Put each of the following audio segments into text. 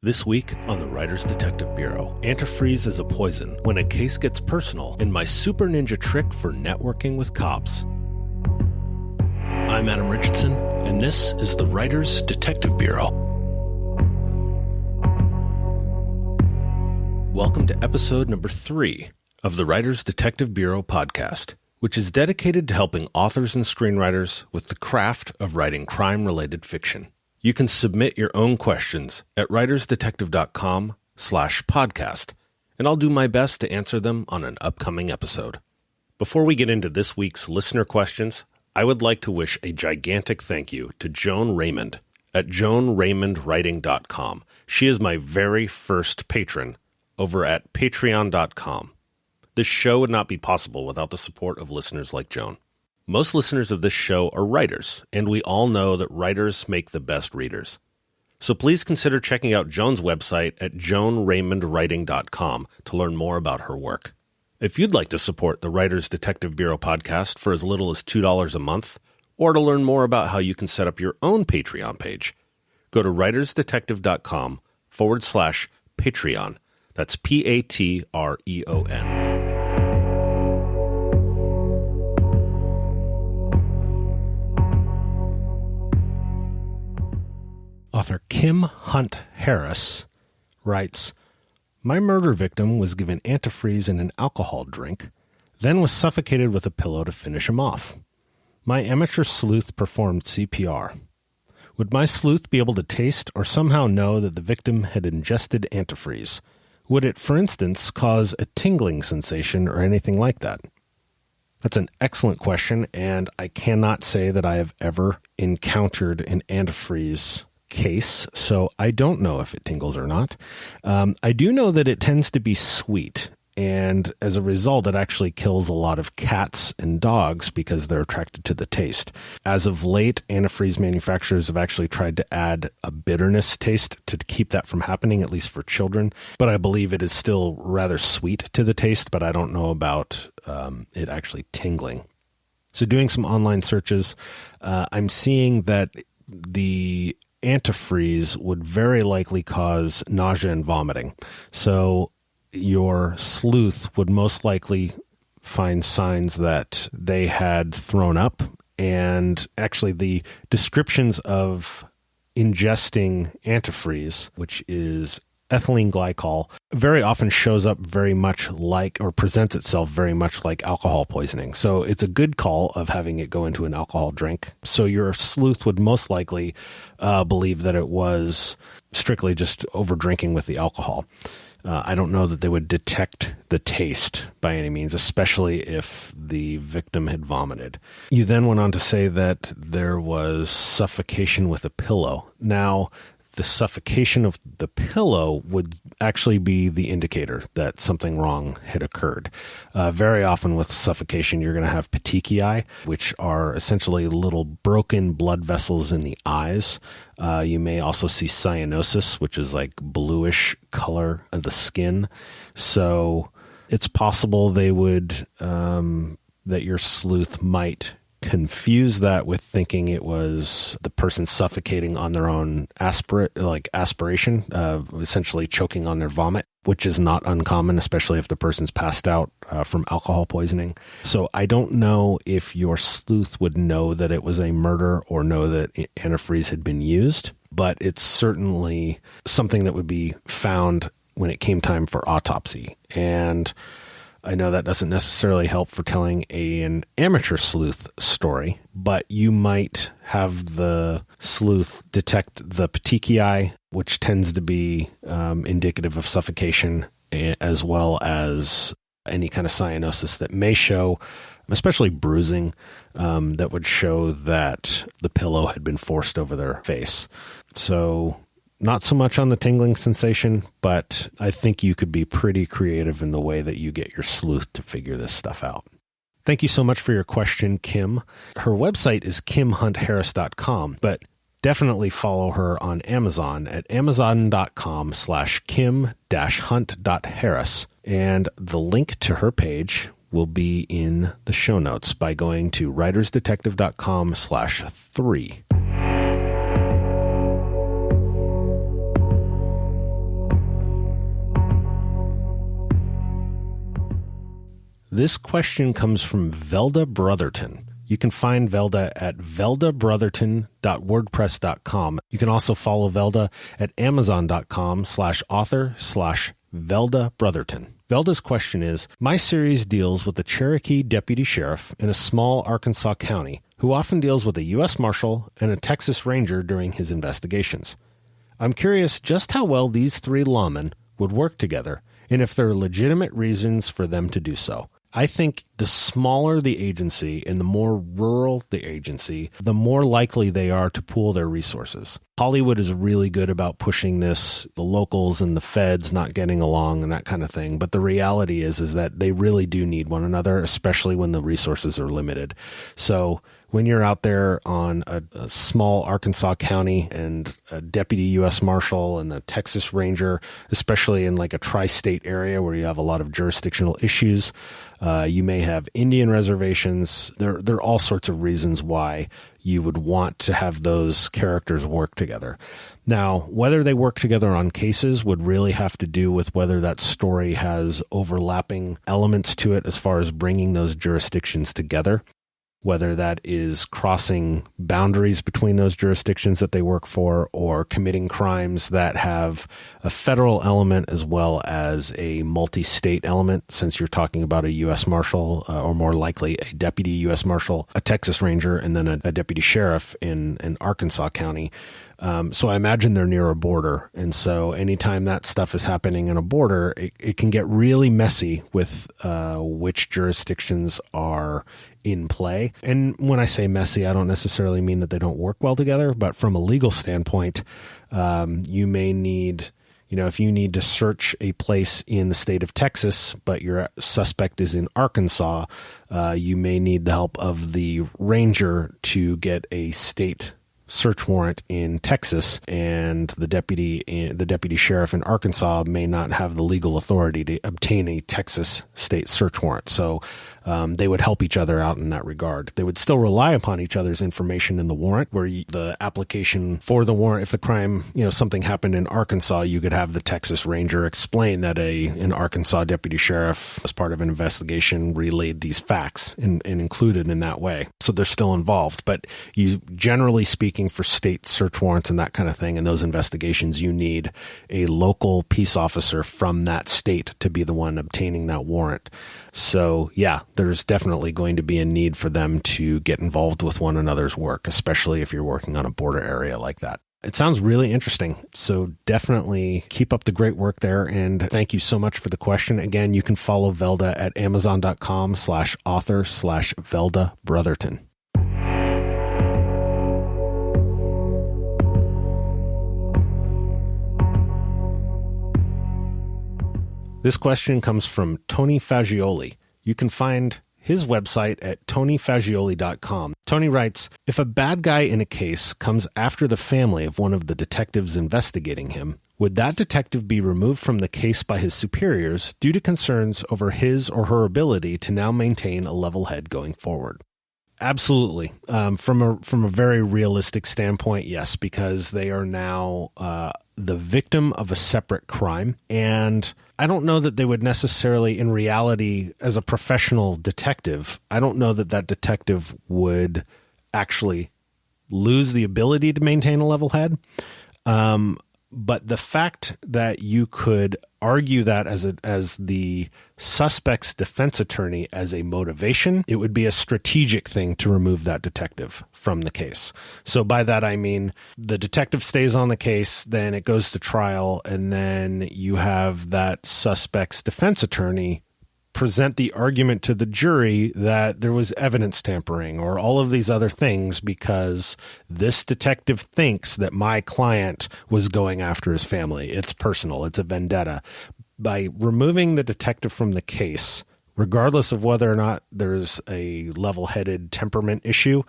This week on the Writers Detective Bureau, Antifreeze is a poison when a case gets personal, and my super ninja trick for networking with cops. I'm Adam Richardson, and this is the Writers Detective Bureau. Welcome to episode number 3 of the Writers Detective Bureau podcast, which is dedicated to helping authors and screenwriters with the craft of writing crime-related fiction. You can submit your own questions at writersdetective.com/podcast, and I'll do my best to answer them on an upcoming episode. Before we get into this week's listener questions, I would like to wish a gigantic thank you to Joan Raymond at joanraymondwriting.com. She is my very first patron over at patreon.com. This show would not be possible without the support of listeners like Joan. Most listeners of this show are writers, and we all know that writers make the best readers. So please consider checking out Joan's website at joanraymondwriting.com to learn more about her work. If you'd like to support the Writers Detective Bureau podcast for as little as $2 a month, or to learn more about how you can set up your own Patreon page, go to writersdetective.com/Patreon. That's Patreon. Author Kim Hunt Harris writes, "My murder victim was given antifreeze in an alcohol drink, then was suffocated with a pillow to finish him off. My amateur sleuth performed CPR. Would my sleuth be able to taste or somehow know that the victim had ingested antifreeze? Would it, for instance, cause a tingling sensation or anything like that?" That's an excellent question, and I cannot say that I have ever encountered an antifreeze case, so I don't know if it tingles or not. I do know that it tends to be sweet, and as a result, it actually kills a lot of cats and dogs because they're attracted to the taste. As of late, antifreeze manufacturers have actually tried to add a bitterness taste to keep that from happening, at least for children, but I believe it is still rather sweet to the taste, but I don't know about it actually tingling. So doing some online searches, I'm seeing that the antifreeze would very likely cause nausea and vomiting. So your sleuth would most likely find signs that they had thrown up, and actually the descriptions of ingesting antifreeze, which is ethylene glycol, very often shows up very much like, or presents itself very much like alcohol poisoning. So it's a good call of having it go into an alcohol drink. So your sleuth would most likely believe that it was strictly just over drinking with the alcohol. I don't know that they would detect the taste by any means, especially if the victim had vomited. You then went on to say that there was suffocation with a pillow. Now, the suffocation of the pillow would actually be the indicator that something wrong had occurred. Very often with suffocation, you're going to have petechiae, which are essentially little broken blood vessels in the eyes. You may also see cyanosis, which is like bluish color of the skin. So it's possible they would, that your sleuth might confuse that with thinking it was the person suffocating on their own aspiration, essentially choking on their vomit, which is not uncommon, especially if the person's passed out from alcohol poisoning. So I don't know if your sleuth would know that it was a murder or know that antifreeze had been used, but it's certainly something that would be found when it came time for autopsy. And I know that doesn't necessarily help for telling an amateur sleuth story, but you might have the sleuth detect the petechiae, which tends to be indicative of suffocation, as well as any kind of cyanosis that may show, especially bruising, that would show that the pillow had been forced over their face. So not so much on the tingling sensation, but I think you could be pretty creative in the way that you get your sleuth to figure this stuff out. Thank you so much for your question, Kim. Her website is kimhuntharris.com, but definitely follow her on Amazon at amazon.com/kim-hunt.harris. And the link to her page will be in the show notes by going to writersdetective.com/3. This question comes from Velda Brotherton. You can find Velda at veldabrotherton.wordpress.com. You can also follow Velda at amazon.com/author/Velda Brotherton. Velda's question is, my series deals with the Cherokee deputy sheriff in a small Arkansas county who often deals with a U.S. Marshal and a Texas Ranger during his investigations. I'm curious just how well these three lawmen would work together and if there are legitimate reasons for them to do so. I think the smaller the agency and the more rural the agency, the more likely they are to pool their resources. Hollywood is really good about pushing this, the locals and the feds not getting along and that kind of thing. But the reality is that they really do need one another, especially when the resources are limited. So when you're out there on a small Arkansas county and a deputy U.S. Marshal and a Texas Ranger, especially in like a tri-state area where you have a lot of jurisdictional issues, you may have Indian reservations. There are all sorts of reasons why you would want to have those characters work together. Now, whether they work together on cases would really have to do with whether that story has overlapping elements to it as far as bringing those jurisdictions together, whether that is crossing boundaries between those jurisdictions that they work for or committing crimes that have a federal element as well as a multi-state element, since you're talking about a U.S. Marshal or more likely a deputy U.S. Marshal, a Texas Ranger, and then a deputy sheriff in Arkansas County. So I imagine they're near a border. And so anytime that stuff is happening in a border, it can get really messy with which jurisdictions are in play. And when I say messy, I don't necessarily mean that they don't work well together, but from a legal standpoint, you may need, if you need to search a place in the state of Texas, but your suspect is in Arkansas, you may need the help of the ranger to get a state search warrant in Texas, and the deputy sheriff in Arkansas may not have the legal authority to obtain a Texas state search warrant. So they would help each other out in that regard. They would still rely upon each other's information in the warrant, where the application for the warrant, if the crime, something happened in Arkansas, you could have the Texas Ranger explain that an Arkansas deputy sheriff, as part of an investigation, relayed these facts and included in that way. So they're still involved. But you, generally speaking, for state search warrants and that kind of thing, in those investigations, you need a local peace officer from that state to be the one obtaining that warrant. So yeah, there's definitely going to be a need for them to get involved with one another's work, especially if you're working on a border area like that. It sounds really interesting. So definitely keep up the great work there. And thank you so much for the question. Again, you can follow Velda at amazon.com/author/Velda Brotherton. This question comes from Tony Fagioli. You can find his website at tonyfagioli.com. Tony writes, if a bad guy in a case comes after the family of one of the detectives investigating him, would that detective be removed from the case by his superiors due to concerns over his or her ability to now maintain a level head going forward? Absolutely. From a very realistic standpoint, yes, because they are now the victim of a separate crime. And I don't know that they would necessarily, in reality, as a professional detective, I don't know that detective would actually lose the ability to maintain a level head. But the fact that you could argue that as the suspect's defense attorney as a motivation, it would be a strategic thing to remove that detective from the case. So by that, I mean the detective stays on the case, then it goes to trial, and then you have that suspect's defense attorney present the argument to the jury that there was evidence tampering or all of these other things because this detective thinks that my client was going after his family. It's personal. It's a vendetta. By removing the detective from the case, regardless of whether or not there's a level-headed temperament issue,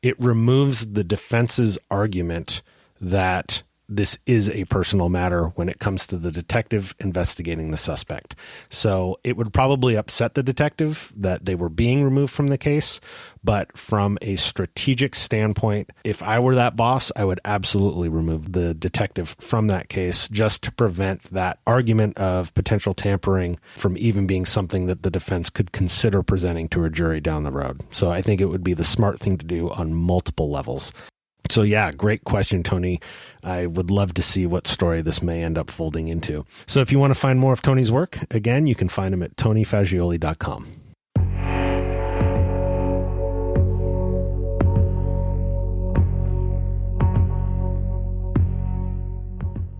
it removes the defense's argument that this is a personal matter when it comes to the detective investigating the suspect. So it would probably upset the detective that they were being removed from the case. But from a strategic standpoint, if I were that boss, I would absolutely remove the detective from that case just to prevent that argument of potential tampering from even being something that the defense could consider presenting to a jury down the road. So I think it would be the smart thing to do on multiple levels. So yeah, great question, Tony. I would love to see what story this may end up folding into. So if you want to find more of Tony's work, again, you can find him at tonyfaggioli.com.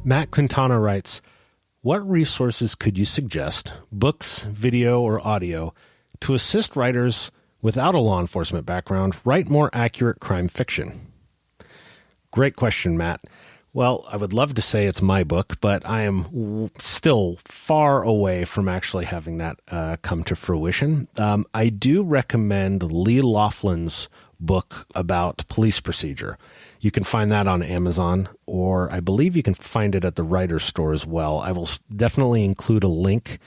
Matt Quintana writes, what resources could you suggest, books, video, or audio, to assist writers without a law enforcement background write more accurate crime fiction? Great question, Matt. Well, I would love to say it's my book, but I am still far away from actually having that come to fruition. I do recommend Lee Laughlin's book about police procedure. You can find that on Amazon, or I believe you can find it at the Writer's Store as well. I will definitely include a link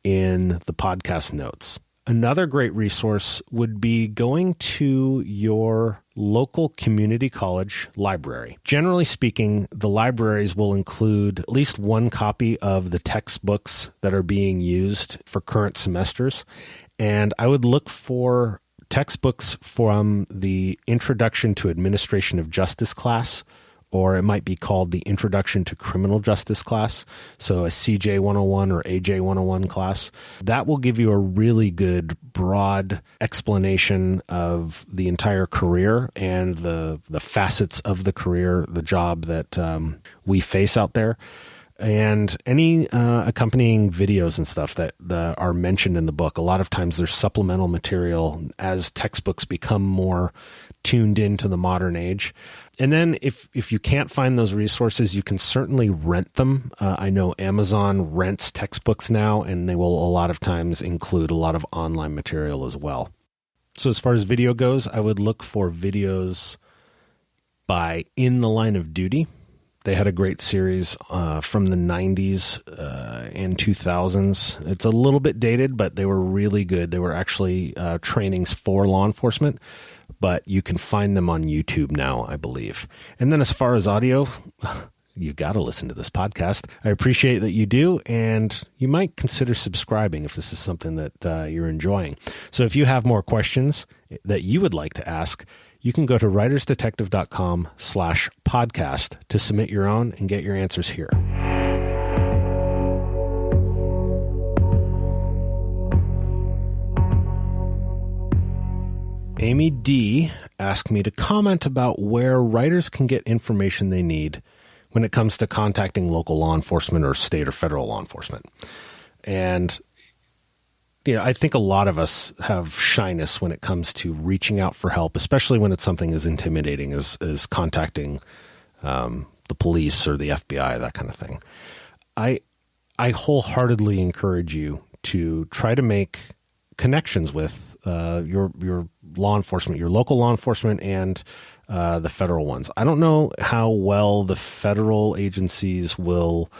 in the podcast notes. Another great resource would be going to your local community college library. Generally speaking, the libraries will include at least one copy of the textbooks that are being used for current semesters. And I would look for textbooks from the Introduction to Administration of Justice class, or it might be called the Introduction to Criminal Justice class, so a CJ 101 or AJ 101 class. That will give you a really good, broad explanation of the entire career and the facets of the career, the job that we face out there. And any accompanying videos and stuff that are mentioned in the book. A lot of times there's supplemental material as textbooks become more tuned into the modern age. And then if you can't find those resources, you can certainly rent them. I know Amazon rents textbooks now, and they will a lot of times include a lot of online material as well. So as far as video goes, I would look for videos by In the Line of Duty. They had a great series from the 90s and 2000s. It's a little bit dated, but they were really good. They were actually trainings for law enforcement, but you can find them on YouTube now, I believe. And then as far as audio, you got to listen to this podcast. I appreciate that you do, and you might consider subscribing if this is something that you're enjoying. So if you have more questions that you would like to ask, you can go to writersdetective.com/podcast to submit your own and get your answers here. Amy D. asked me to comment about where writers can get information they need when it comes to contacting local law enforcement or state or federal law enforcement. And I think a lot of us have shyness when it comes to reaching out for help, especially when it's something as intimidating as contacting the police or the FBI, that kind of thing. I wholeheartedly encourage you to try to make connections with your law enforcement, your local law enforcement, and the federal ones. I don't know how well the federal agencies will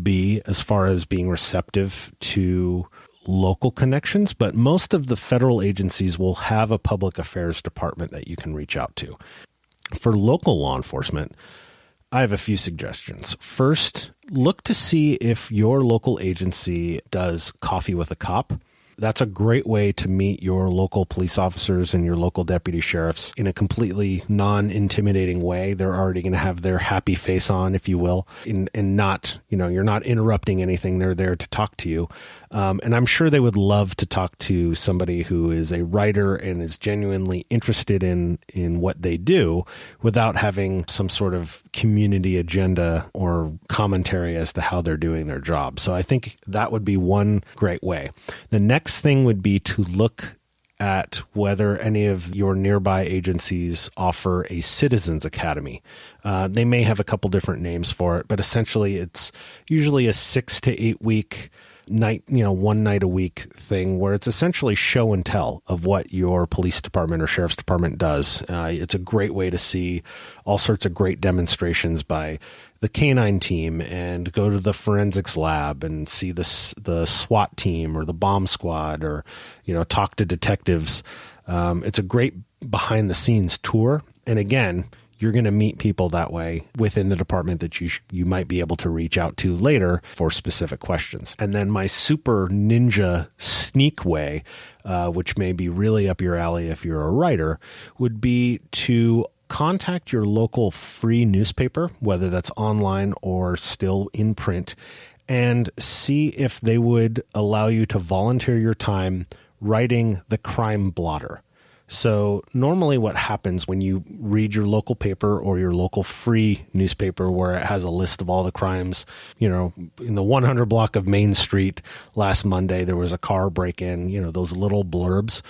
be as far as being receptive to local connections, but most of the federal agencies will have a public affairs department that you can reach out to. For local law enforcement, I have a few suggestions. First, look to see if your local agency does Coffee with a Cop. That's a great way to meet your local police officers and your local deputy sheriffs in a completely non-intimidating way. They're already going to have their happy face on, if you will, and not, you're not interrupting anything. They're there to talk to you. And I'm sure they would love to talk to somebody who is a writer and is genuinely interested in what they do without having some sort of community agenda or commentary as to how they're doing their job. So I think that would be one great way. The next thing would be to look at whether any of your nearby agencies offer a citizens academy. They may have a couple different names for it, but essentially it's usually a 6 to 8 week night, one night a week thing where it's essentially show and tell of what your police department or sheriff's department does. It's a great way to see all sorts of great demonstrations by the canine team and go to the forensics lab and see the SWAT team or the bomb squad, or, talk to detectives. It's a great behind the scenes tour. And again, you're going to meet people that way within the department that you might be able to reach out to later for specific questions. And then my super ninja sneak way, which may be really up your alley if you're a writer, would be to contact your local free newspaper, whether that's online or still in print, and see if they would allow you to volunteer your time writing the crime blotter. So normally what happens when you read your local paper or your local free newspaper where it has a list of all the crimes, in the 100 block of Main Street last Monday, there was a car break-in, those little blurbs.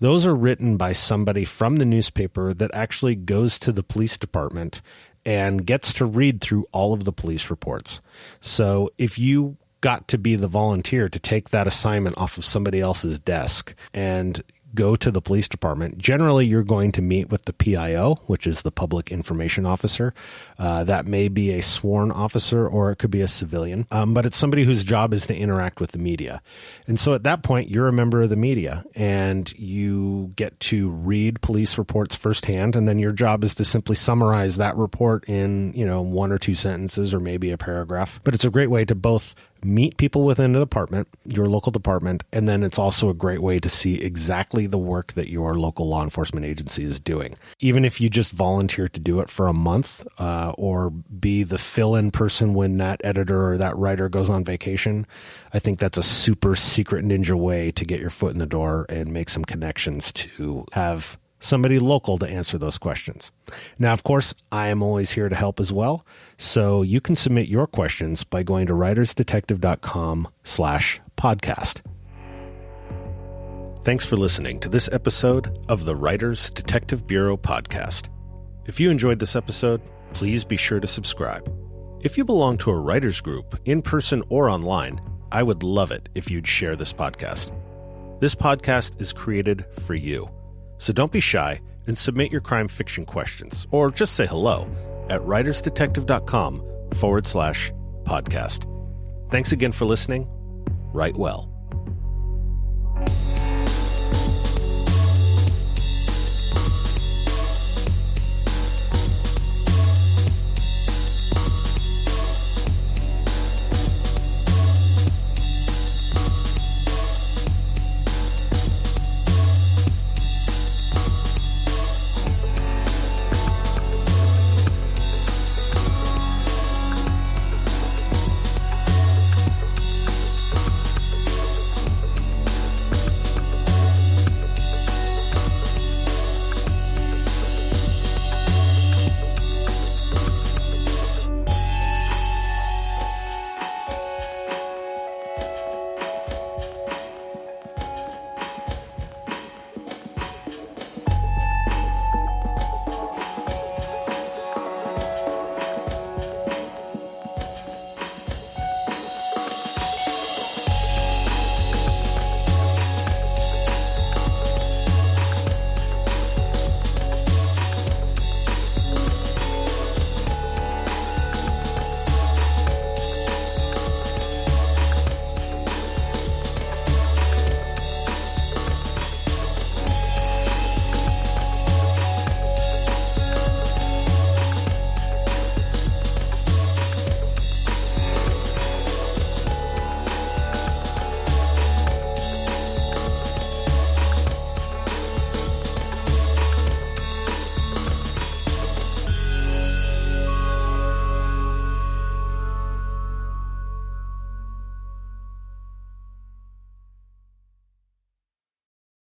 Those are written by somebody from the newspaper that actually goes to the police department and gets to read through all of the police reports. So if you got to be the volunteer to take that assignment off of somebody else's desk and go to the police department, generally you're going to meet with the PIO, which is the public information officer. That may be a sworn officer or it could be a civilian, but it's somebody whose job is to interact with the media. And so at that point, you're a member of the media and you get to read police reports firsthand. And then your job is to simply summarize that report in, 1 or 2 sentences or maybe a paragraph. But it's a great way to both meet people within the department, your local department, and then it's also a great way to see exactly the work that your local law enforcement agency is doing. Even if you just volunteer to do it for a month or be the fill-in person when that editor or that writer goes on vacation, I think that's a super secret ninja way to get your foot in the door and make some connections to have somebody local to answer those questions. Now, of course, I am always here to help as well. So you can submit your questions by going to writersdetective.com/podcast. Thanks for listening to this episode of the Writers Detective Bureau podcast. If you enjoyed this episode, please be sure to subscribe. If you belong to a writers group, in person or online, I would love it if you'd share this podcast. This podcast is created for you. So don't be shy and submit your crime fiction questions, or just say hello at writersdetective.com/podcast. Thanks again for listening. Write well.